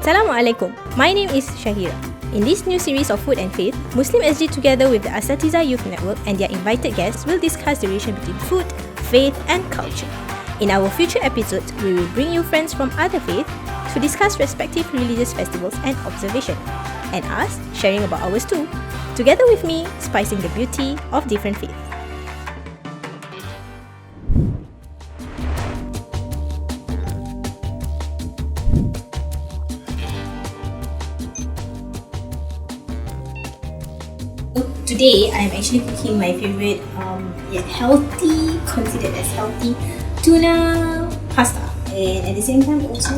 Assalamualaikum. My name is Shahira. In this new series of Food and Faith, Muslim SG together with the Asatiza Youth Network and their invited guests will discuss the relation between food, faith and culture. In our future episodes, we will bring you friends from other faiths to discuss respective religious festivals and observation, and us sharing about ours too, together with me, spicing the beauty of different faiths. Today, I'm actually cooking my favorite, yet healthy, considered as healthy, tuna pasta. And at the same time also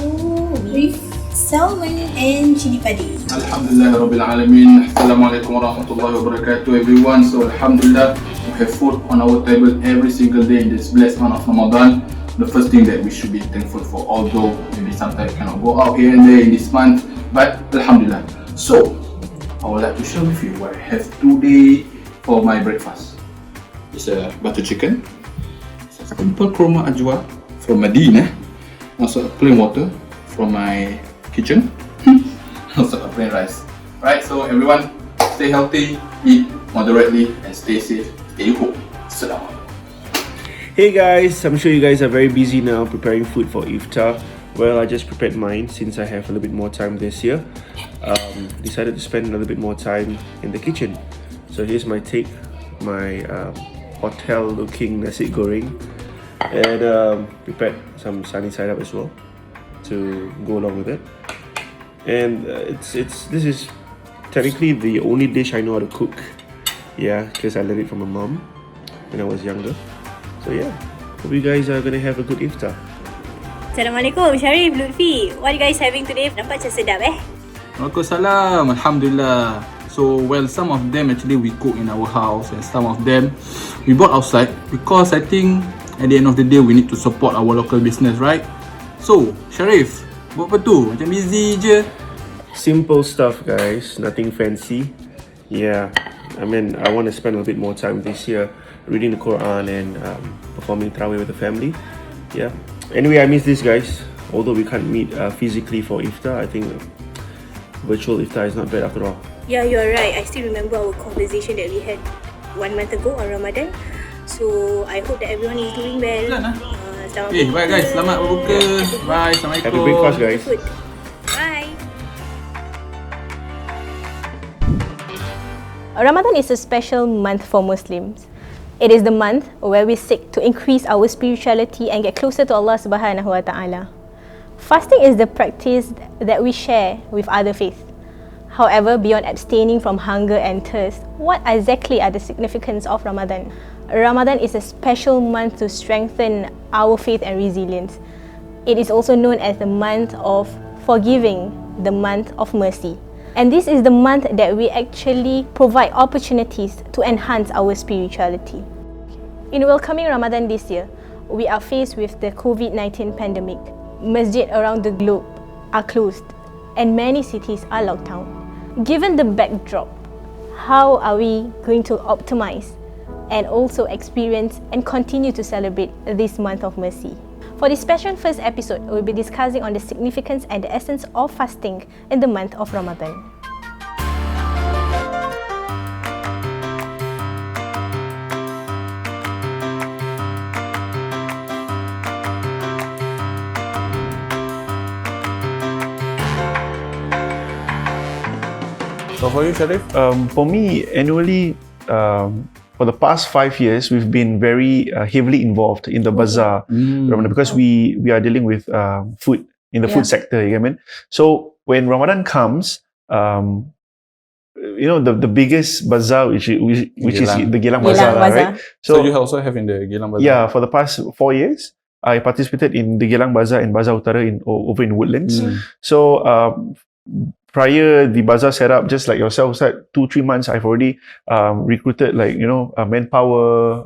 with salmon and chili padi. Alhamdulillah Rabbil Alameen. Assalamualaikum warahmatullahi wabarakatuh everyone. So Alhamdulillah, we have food on our table every single day in this blessed month of Ramadan. The first thing that we should be thankful for, although maybe sometimes cannot go out here and there in this month, but Alhamdulillah. So I would like to share with you what I have today for my breakfast. It's a butter chicken, it's a simple kurma ajwa from Medina, also a plain water from my kitchen, also a plain rice. Right, so everyone, stay healthy, eat moderately, and stay safe, stay home. Assalamualaikum. Hey guys, I'm sure you guys are very busy now preparing food for iftar. Well, I just prepared mine since I have a little bit more time this year. Decided to spend a little bit more time in the kitchen. So here's my take, my hotel looking nasi goreng, and prepared some sunny side up as well to go along with it. And this is technically the only dish I know how to cook. Yeah, because I learned it from my mom when I was younger. So yeah, hope you guys are gonna have a good iftar. Assalamualaikum, Sharif, Lutfi. What are you guys having today? Nampak macam sedap Waalaikumsalam. Alhamdulillah. So, well, some of them actually we cook in our house and some of them we bought outside because I think at the end of the day we need to support our local business, right? So, Sharif, buat apa tu? Macam busy je. Simple stuff, guys. Nothing fancy. Yeah, I mean, I want to spend a bit more time this year reading the Quran and performing Tarawih with the family. Yeah. Anyway, I miss this, guys. Although we can't meet physically for iftar, I think virtual iftar is not bad after all. Yeah, you're right. I still remember our conversation that we had 1 month ago on Ramadan. So I hope that everyone is doing well. Bye guys. Selamat berbuka. Bye. Assalamualaikum. Happy breakfast, guys. Bye. Ramadan is a special month for Muslims. It is the month where we seek to increase our spirituality and get closer to Allah Subhanahu wa Ta'ala. Fasting is the practice that we share with other faiths. However, beyond abstaining from hunger and thirst, what exactly are the significance of Ramadan? Ramadan is a special month to strengthen our faith and resilience. It is also known as the month of forgiving, the month of mercy. And this is the month that we actually provide opportunities to enhance our spirituality. In welcoming Ramadan this year, we are faced with the COVID-19 pandemic. Masjid around the globe are closed and many cities are locked down. Given the backdrop, how are we going to optimize and also experience and continue to celebrate this month of mercy? For this special first episode, we'll be discussing on the significance and the essence of fasting in the month of Ramadan. So for you, Sharif? For me, annually, for the past 5 years, we've been very heavily involved in the bazaar, Ramadan, because we are dealing with food in the food sector. You know what I mean? So when Ramadan comes, you know the biggest bazaar which is the Geylang Bazaar, right? So you also have in the Geylang Bazaar? Yeah, for the past 4 years, I participated in the Geylang Bazaar and Bazaar Utara over in Woodlands. So prior the bazaar setup, just like yourself said, 2-3 months I've already recruited manpower,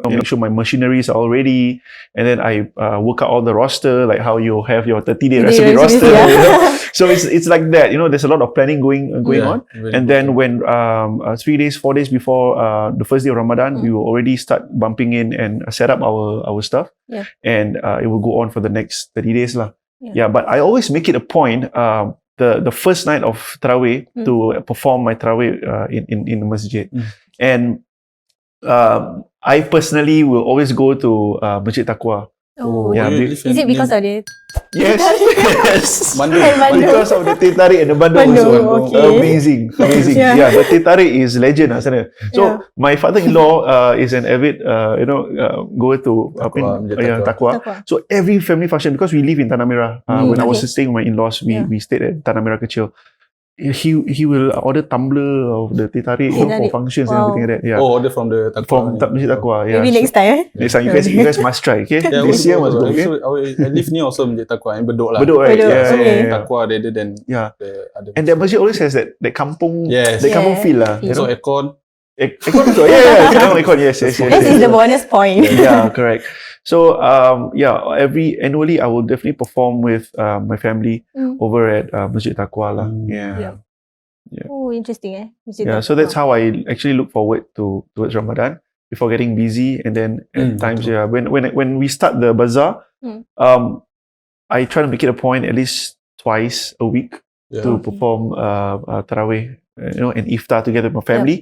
make sure my machineries are all ready, and then I work out all the roster, like how you have your 30-day recipe roster. Yeah. You know? So it's like that, there's a lot of planning going on. And then when 4 days before the first day of Ramadan, we will already start bumping in and set up our stuff. Yeah. And it will go on for the next 30 days lah. Yeah, but I always make it a point the first night of Tarawih to perform my Tarawih in the masjid. And I personally will always go to Masjid Taqwa. Oh, Yeah, is it because of the Yes, yes. Bandung. Because of the teh tarik and the bandung Bandung, also. okay. Amazing. Yeah. Yeah, the teh tarik is legend sana. So Yeah. my father-in-law is an avid, goer to Taqwa. Taqwa. So every family function, because we live in Tanah Merah, when I was Okay. staying with my in-laws, we stayed at Tanah Merah Kecil. He will order tumbler of the teh tarik for tarik. functions and Wow. everything like that. Yeah. Oh, order from the Taqwa. From Masjid Taqwa. Yeah. Maybe next time. Next time you guys must try. Okay. Yeah, This year must go. Okay. I live near also Masjid Taqwa in Bedok lah. Bedok, right? Bedok, Yeah, okay. yeah, yeah. Taqwa rather than Yeah. the other. And that masjid always has that kampung, Yes. that kampung Yeah. feel lah. You So know? aircon. Aircon also. Yeah. Aircon. Yes. This is the bonus point. Yeah, correct. So annually I will definitely perform with my family over at Masjid Taqwa lah. Yeah. Oh, interesting Masjid Yeah. So Taqwa. that's how I actually look forward towards Ramadan before getting busy, and then at times when we start the bazaar, I try to make it a point at least twice a week to perform Tarawih, and iftar together with my family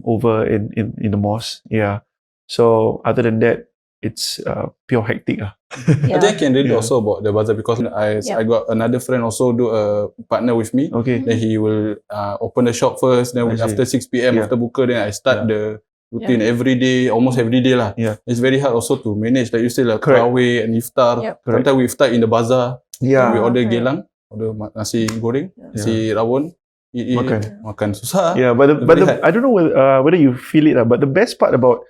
over in the mosque. Yeah. So other than that, it's pure hectic. I think I can read Yeah. also about the bazaar because I got another friend also do a partner with me. Okay. Then he will open the shop first. Then I see. after 6 p.m. Yeah. after buka, then I start the routine every day, almost every day lah. Yeah. It's very hard also to manage, like you say, like Correct. Tarawih and iftar. Yep. Correct. Sometimes we iftar in the bazaar. Yeah. We order correct. gelang, order nasi goreng, nasi rawon. Eat, makan susah. Yeah, but Very hard. I don't know whether you feel it, but the best part about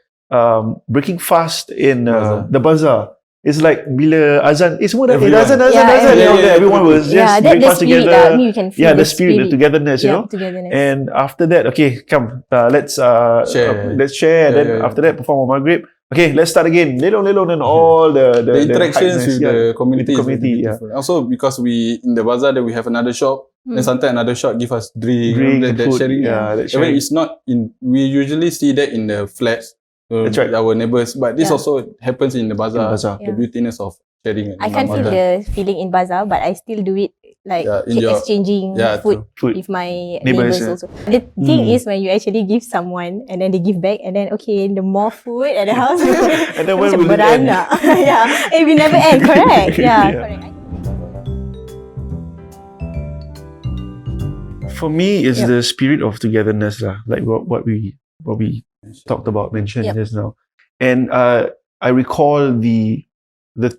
breaking fast in the bazaar is like bila azan, semua dah Everyone. azan, Yeah. everyone was just that break the fast spirit together. you can feel Yeah, the spirit, the togetherness, you know. togetherness. And after that, okay, come, let's Share. let's share. Yeah, Then yeah, yeah. after that, perform Maghrib. Okay, let's start again. Lelong, and all the interactions hypeness, with the community, with the community, is yeah. beautiful. Also because we in the bazaar then we have another shop. Then sometimes another shop give us drink, Drink, that food, sharing. yeah, that Even sharing. it's not in. We usually see that in the flats. That's right. Our neighbors, but this Yeah. also happens in the bazaar. bazaar. The beautiness of sharing. I can't feel the feeling in bazaar, but I still do it like in your- exchanging food Food. with my Neighbours, neighbors also. The thing is when you actually give someone and then they give back and then okay, the more food at the house. And then when macam will it end? beranak. Yeah, it will never end. Correct. Yeah, Yeah. correct. For me, it's the spirit of togetherness lah, like what we talked about, mentioned Yep. just now. And I recall the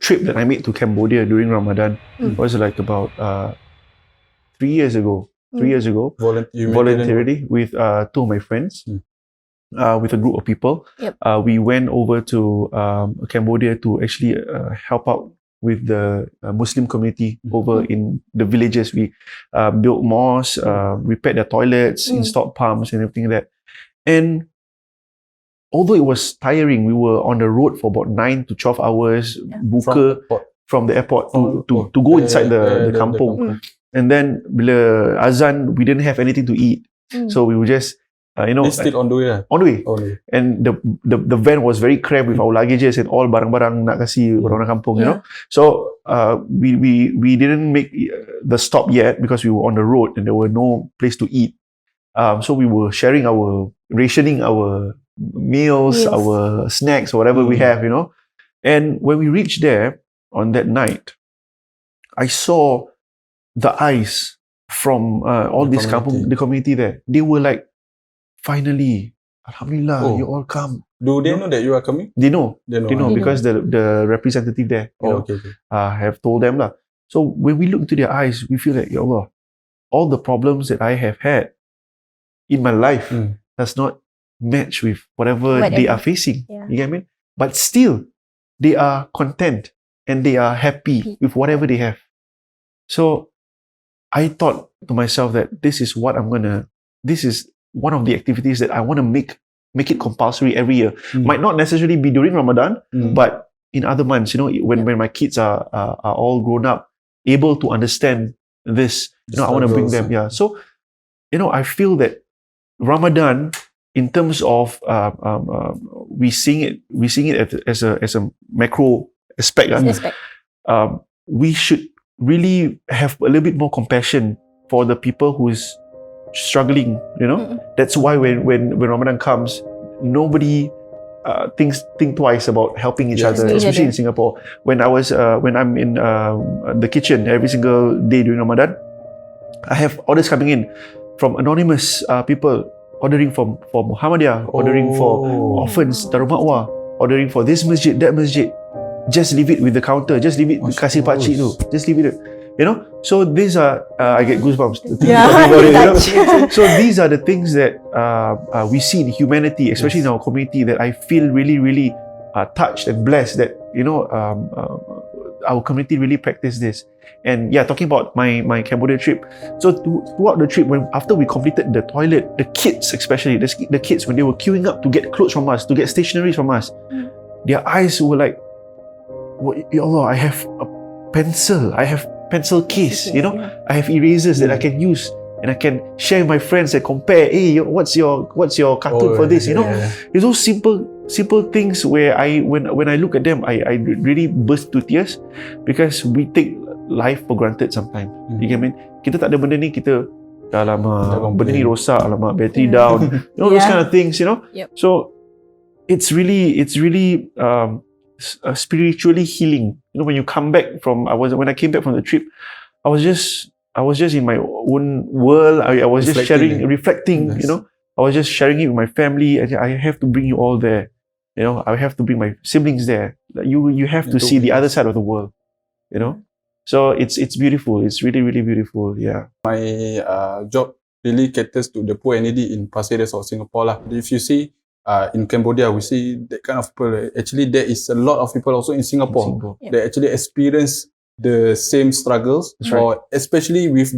trip that I made to Cambodia during Ramadan was like about 3 years ago. 3 years ago, voluntarily with two of my friends, with a group of people. Yep. We went over to Cambodia to actually help out with the Muslim community over in the villages. We built mosques, repaired their toilets, installed pumps and everything like that. And although it was tiring, we were on the road for about 9 to 12 hours, buka from the airport to go inside the kampung. And then bila azan, we didn't have anything to eat. So we were just It's still on the way. on the way. Only. And the van was very cramped with our luggages and all barang-barang nak kasi orang-orang kampung, you know. So we didn't make the stop yet because we were on the road and there were no place to eat. So we were rationing our meals, our snacks, or whatever we have, you know. And when we reached there on that night, I saw the eyes from all The this community. kampung, the community there. They were like, finally, Alhamdulillah, you all come. Do they know that you are coming? They know. They They know because the representative there Okay. have told them lah. So when we look into their eyes, we feel like, Ya Allah, all the problems that I have had in my life does not match with whatever they are facing. Yeah. You get me? But still, they are content and they are happy with whatever they have. So I thought to myself that this is one of the activities that I want to make it compulsory every year. Might not necessarily be during Ramadan, but in other months, you know, when my kids are all grown up, able to understand this, you know, I want to bring them. Yeah. So, you know, I feel that Ramadan, in terms of we seeing it as a macro aspect. Respect. we should really have a little bit more compassion for the people who's struggling, you know. That's why when Ramadan comes, nobody think twice about helping each other, especially in Singapore. When I'm in the kitchen every single day during Ramadan, I have orders coming in from anonymous people ordering for Muhammadiyah, ordering for orphans, Darul Ma'wah, ordering for this masjid, that masjid. Just leave it with the counter. Just leave it kasih pakcik tu. Just leave it. You know. So these are I get goosebumps. So these are the things that we see in humanity, especially in our community, that I feel really, really touched and blessed that our community really practice this. And yeah, talking about my Cambodia trip. So throughout the trip, after we completed the toilet, the kids especially, the kids, when they were queuing up to get clothes from us, to get stationery from us, their eyes were like, Ya Allah, I have a pencil, I have pencil case, you know, I have erasers that I can use and I can share with my friends and compare. Hey, what's your cartoon for this? You know, it's those simple things where when I look at them, I really burst to tears because we take life for granted sometimes. You get me? Kita tak ada benda ni, kita alamak, benda ni rosak, alamak, battery down, you know, those kind of things, you know. So it's really spiritually healing. You know, when you come back from, when I came back from the trip, I was just in my own world. I was just reflecting, you know. I was just sharing it with my family, and I have to bring you all there. You know, I have to bring my siblings there. You have to see the other side of the world, you know. So it's beautiful. It's really, really beautiful. Yeah. My job really caters to the poor and needy in Pasir Ris or Singapore lah. If you see in Cambodia, we see that kind of people. Actually, there is a lot of people also in Singapore that actually experience the same struggles, or especially with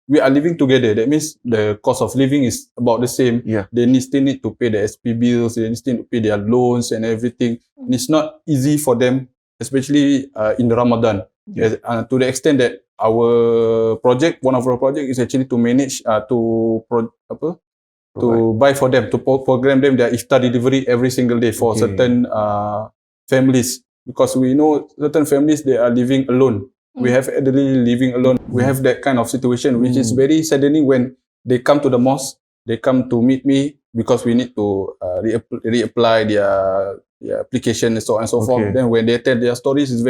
we are living together. That means the cost of living is about the same. They still need to pay the SP bills, they still need to pay their loans and everything. And it's not easy for them, especially in the Ramadan. To the extent that one of our project is actually to manage to buy for them, to program them their iftar delivery every single day for certain families, because we know certain families, they are living alone. We have elderly living alone. We have that kind of situation, which is very saddening when they come to the mosque, they come to meet me because we need to reapply their application and so on and so forth. Then when they tell their stories, it's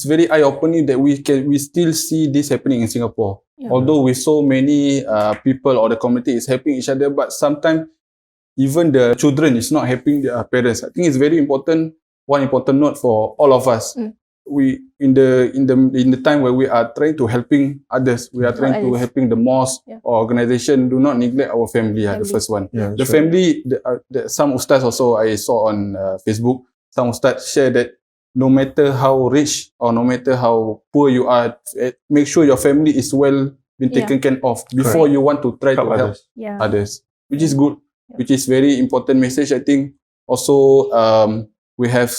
very eye-opening that we still see this happening in Singapore. Although with so many people or the community is helping each other, but sometimes even the children is not helping their parents. I think it's very important. One important note for all of us. We in the time where we are trying to helping others, we are trying to helping the mosque or organization. Do not neglect our family. The first one. The family. Some ustaz also I saw on Facebook. Some ustaz share that no matter how rich or no matter how poor you are, make sure your family is well been taken care of before you want to try to help others, which is good, which is very important message. I think also we have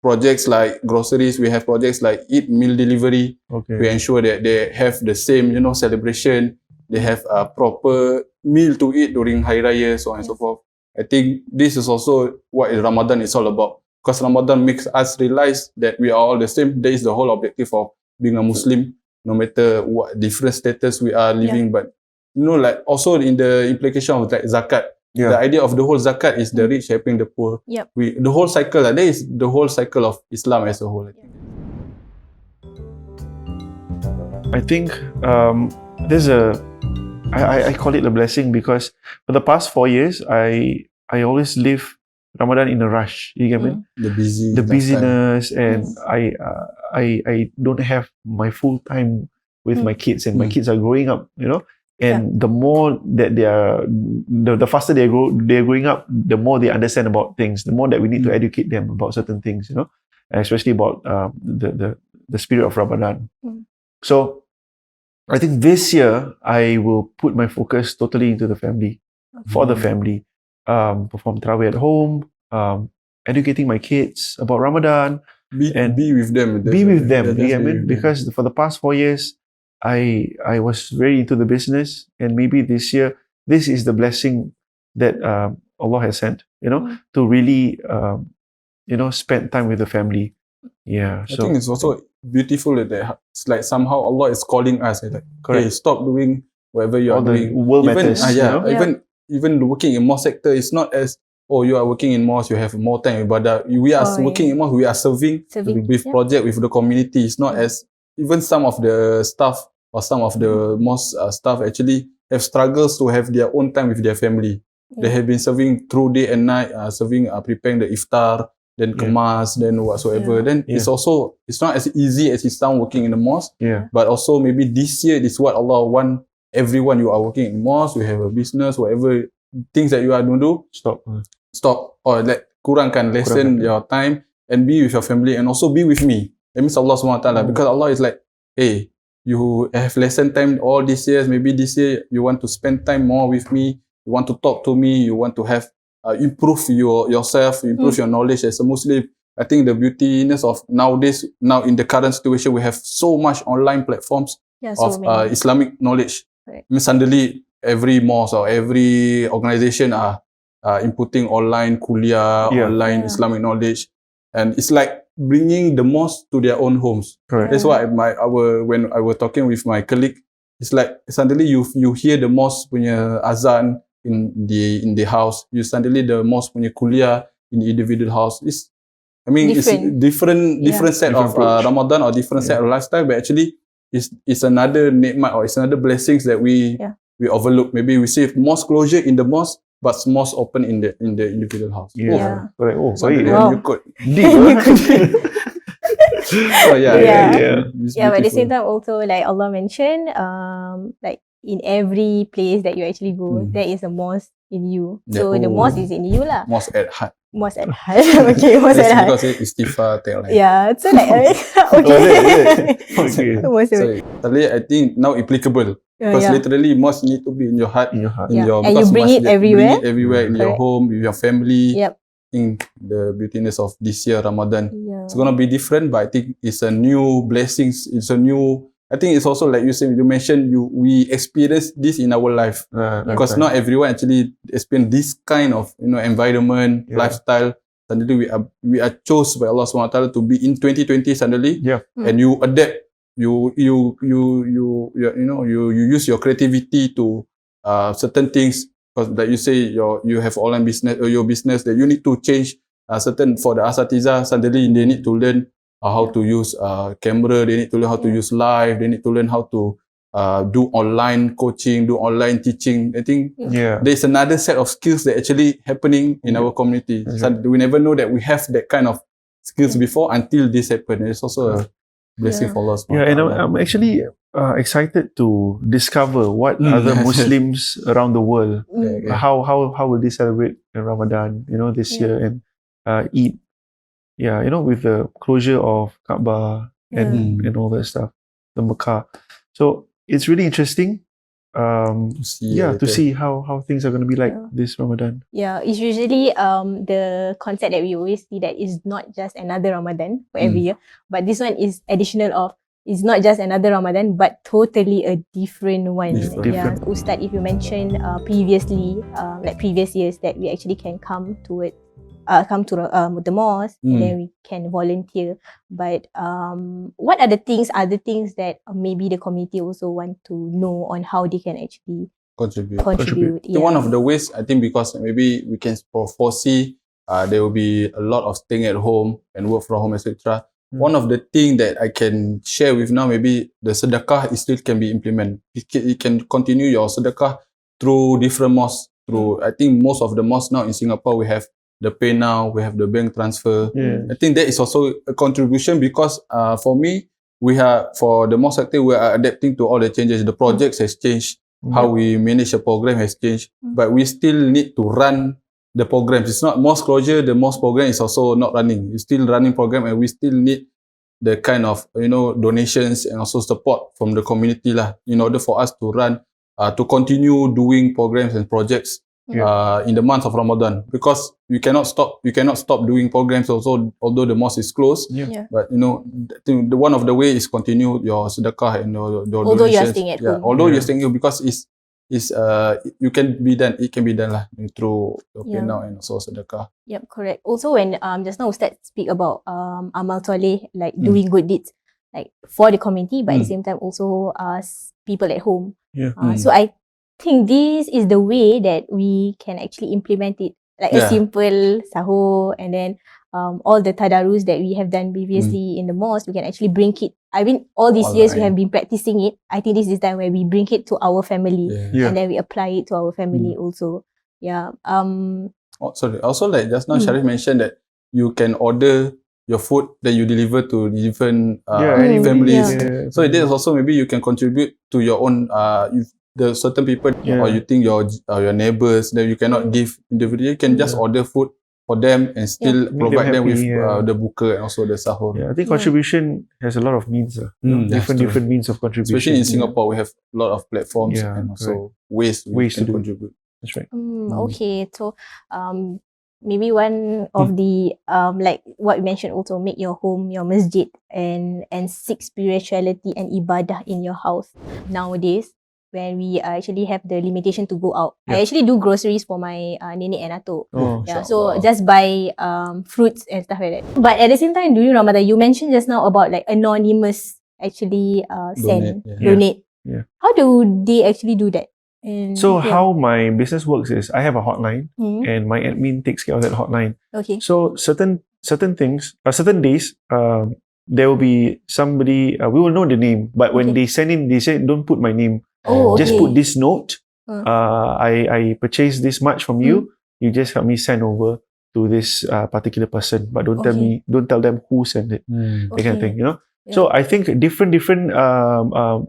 projects like groceries, we have projects like Eat Meal Delivery. We ensure that they have the same, you know, celebration. They have a proper meal to eat during Hari Raya, so on and so forth. I think this is also what Ramadan is all about. Because Ramadan makes us realize that we are all the same. That is the whole objective of being a Muslim, no matter what different status we are living. But you know, like also in the implication of like zakat, the idea of the whole zakat is the rich helping the poor. The whole cycle, that is the whole cycle of Islam as a whole. I think I call it a blessing because for the past 4 years, I always live Ramadan in a rush. You get me? The busyness, and I don't have my full time with my kids, and my kids are growing up, you know. And the more that the faster they're growing up, the more they understand about things. The more that we need to educate them about certain things, you know, especially about the spirit of Ramadan. So I think this year I will put my focus totally into the family, for the family. Perform Tarawih at home, educating my kids about Ramadan, be with them. Be with them, you get me? Because for the past 4 years, I was very into the business, and maybe this year, this is the blessing that Allah has sent, you know, to really, you know, spend time with the family. Yeah. I think it's also beautiful that it's like somehow Allah is calling us. Like, hey, stop doing whatever you all are the doing. world Even matters. You know? even working in mosque sector, it's not as you are working in mosque, you have more time ibadah. We are working in mosque, we are serving with project with the community. It's not as even some of the staff or some of the mosque staff actually have struggles to have their own time with their family. They have been serving through day and night, preparing the iftar, then kemas, then whatsoever. Then it's not as easy as it sounds working in the mosque. Yeah. But also maybe this year is what Allah want everyone. You are working in mosque, you have a business, whatever things that you are going to do, stop or kurangkan, lessen your time and be with your family and also be with me. That means Allah SWT, because Allah is like, hey, you have lessened time all these years, maybe this year you want to spend time more with me, you want to talk to me, you want to have improve yourself, improve your knowledge as a Muslim. I think the beautiness of nowadays, now in the current situation, we have so much online platforms of Islamic knowledge. I mean, suddenly every mosque or every organization are inputting online kuliah, online Islamic knowledge, and it's like bringing the mosque to their own homes. Correct. That's why when I was talking with my colleague, it's like suddenly you hear the mosque punya azan in the house. You suddenly the mosque punya kuliah in the individual house. It's different set of Ramadan or different set of lifestyle, but actually it's another nikmat or it's another blessings that we overlook. Maybe we see mosque closure in the mosque, but mosque open in the individual house. Yeah. Correct. Oh, So sorry. you could. But at the same time also, like Allah mentioned, like in every place that you actually go, there is a mosque in you. So the mosque is in you lah. Mosque at heart. Mosque at heart. Okay, mosque at heart. Because it's istighfar tagline. Yeah, so like Okay. So suddenly I think now applicable. Because literally mosque need to be in your heart. In your heart. In your, and you bring it everywhere. Bring it everywhere in your home, with your family. Yep. In the beautiness of this year Ramadan. Yeah. It's gonna be different, but I think it's a new blessings. It's a new. I think it's also like you said. You mentioned we experience this in our life because not everyone actually experience this kind of environment, lifestyle. Suddenly we are chosen by Allah SWT to be in 2020 suddenly. And you adapt. You use your creativity to certain things. Because like you say, you have online business or your business that you need to change certain for the asatiza. Suddenly they need to learn how to use camera. They need to learn how to use live. They need to learn how to do online coaching, do online teaching. I think there's another set of skills that actually happening in our community. So we never know that we have that kind of skills before until this happened. It's also a blessing for us. Yeah, and I'm actually excited to discover what other Muslims around the world how will they celebrate Ramadan, this year and Eid. Yeah, with the closure of Kaaba and all that stuff, the Mecca. So it's really interesting. To see how things are going to be like this Ramadan. Yeah, it's usually the concept that we always see that is not just another Ramadan for every year, but this one is additional of. It's not just another Ramadan, but totally a different one. Yeah, Ustad, if you mentioned previously, like previous years, that we actually can come to the mosque and then we can volunteer. But what are the other things that maybe the community also want to know on how they can actually contribute? Yeah. One of the ways, I think, because maybe we can foresee there will be a lot of staying at home and work from home, etc. One of the things that I can share with now, maybe the sedekah still can be implemented. You can continue your sedekah through different mosques. I think most of the mosques now in Singapore, we have the Pay Now, we have the bank transfer. I think that is also a contribution because for me, for the mosque sector, we are adapting to all the changes. The projects has changed. How we manage a program has changed. But we still need to run the programs. It's not mosque closure, the mosque program is also not running. It's still running program and we still need the kind of, donations and also support from the community in order for us to run, to continue doing programs and projects in the month of Ramadan. Because you cannot stop doing programs also, although the mosque is closed. But, one of the way is continue your sedekah and your although donations. you're staying at home. Although you're staying at home because is you can be done. It can be done lah through your Yeah. PayNow and also sedekah. Yep, correct. Also, when just now Ustaz speak about amal soleh, like doing good deeds, like for the community, but at the same time also people at home. Yeah. So I think this is the way that we can actually implement it, like a Yeah. simple sahur, and then all the tadarus that we have done previously in the mosque, we can actually bring it. I mean, all these years we Online. have been practicing it. I think this is the time where we bring it to our family, Yeah. and then we apply it to our family also. Yeah. Oh, sorry. Also, like just now, Sharif mentioned that you can order your food that you deliver to different any families. yeah. So this also maybe you can contribute to your own if the certain people Yeah. or you think your neighbors that you cannot give individually, you can just order food for them and still Make provide them them with happy, yeah. the buka and also the sahur. Yeah, I think contribution has a lot of means. That's true. Different means of contribution. Especially in Singapore, we have a lot of platforms Yeah, and also ways Ways to can do. contribute. That's right. Okay, so maybe one of the like what we mentioned also, make your home your masjid and seek spirituality and ibadah in your house. Nowadays, when we actually have the limitation to go out, I actually do groceries for my nenek and atuk. Oh, Yeah, Inshallah. so just buy fruits and stuff like that. But at the same time, during Ramadan, you mentioned just now about like anonymous actually send, Donate, donate. Yeah. How do they actually do that? And, So how my business works is I have a hotline Hmm. and my admin takes care of that hotline. Okay. So certain things, certain days, there will be somebody. We will know the name, but when Okay. they send in, they say don't put my name. Oh, Just okay. put this note. Uh. I purchased this much from you. You just help me send over to this particular person, but don't Okay. don't tell them who sent it. That kind of Okay. thing, So I think different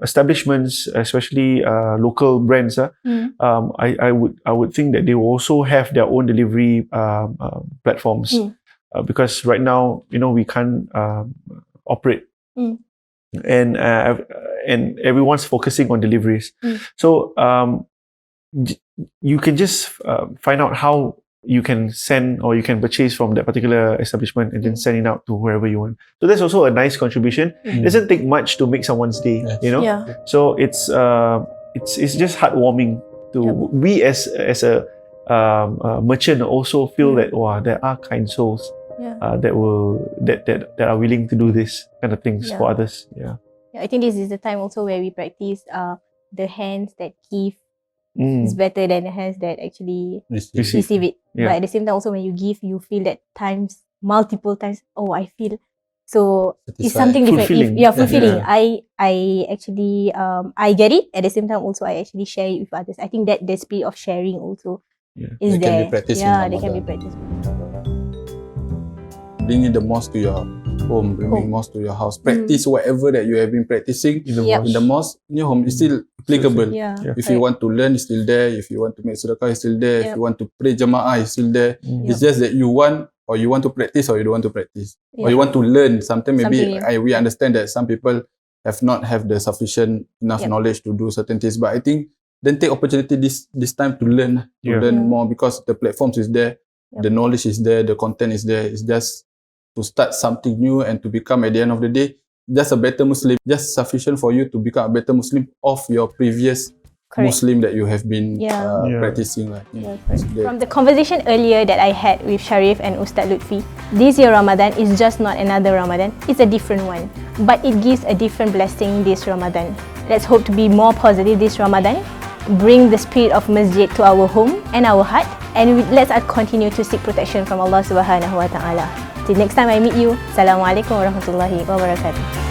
establishments, especially local brands, I would think that they will also have their own delivery platforms, because right now we can't operate, and everyone's focusing on deliveries. So you can just find out how you can send or you can purchase from that particular establishment and then send it out to wherever you want. So that's also a nice contribution. It doesn't take much to make someone's day, Yeah. So it's just heartwarming to we as a merchant also feel that there are kind souls Yeah. that are willing to do this kind of things for others. Yeah. Yeah, I think this is the time also where we practice the hands that give Mm. is better than the hands that actually Receive. receive it. Yeah. But at the same time also when you give, you feel that times, multiple times, I feel. So it's Satisfied. something different. Fulfilling. Fulfilling. Yeah. I actually I get it. At the same time also I actually share it with others. I think that the spirit of sharing also is That can there. be practiced in Yeah, they can be Ramadan. practiced. Bringing the mosque to your home, bringing mosque to your house. Practice whatever that you have been practicing In the Yep. mosque. in the mosque, in your home. It's still applicable. Yeah. If you want to learn, it's still there. If you want to make sedekah, it's still there. If Yep. you want to pray jama'ah, it's still there. It's just that you want to practice or you don't want to practice. Or you want to learn. Sometimes maybe Something, we understand that some people not have the sufficient enough Yep. knowledge to do certain things. But I think then take opportunity this time to learn more, because the platforms is there, the knowledge is there, the content is there. It's just to start something new and to become, at the end of the day, just a better Muslim. Just sufficient for you to become a better Muslim of your previous Correct. Muslim that you have been Yeah. practicing. From the conversation earlier that I had with Sharif and Ustaz Lutfi, this year Ramadan is just not another Ramadan, it's a different one. But it gives a different blessing this Ramadan. Let's hope to be more positive this Ramadan, bring the spirit of masjid to our home and our heart, and let's continue to seek protection from Allah Subhanahu Wa Ta'ala. Till next time I meet you, Assalamualaikum warahmatullahi wabarakatuh.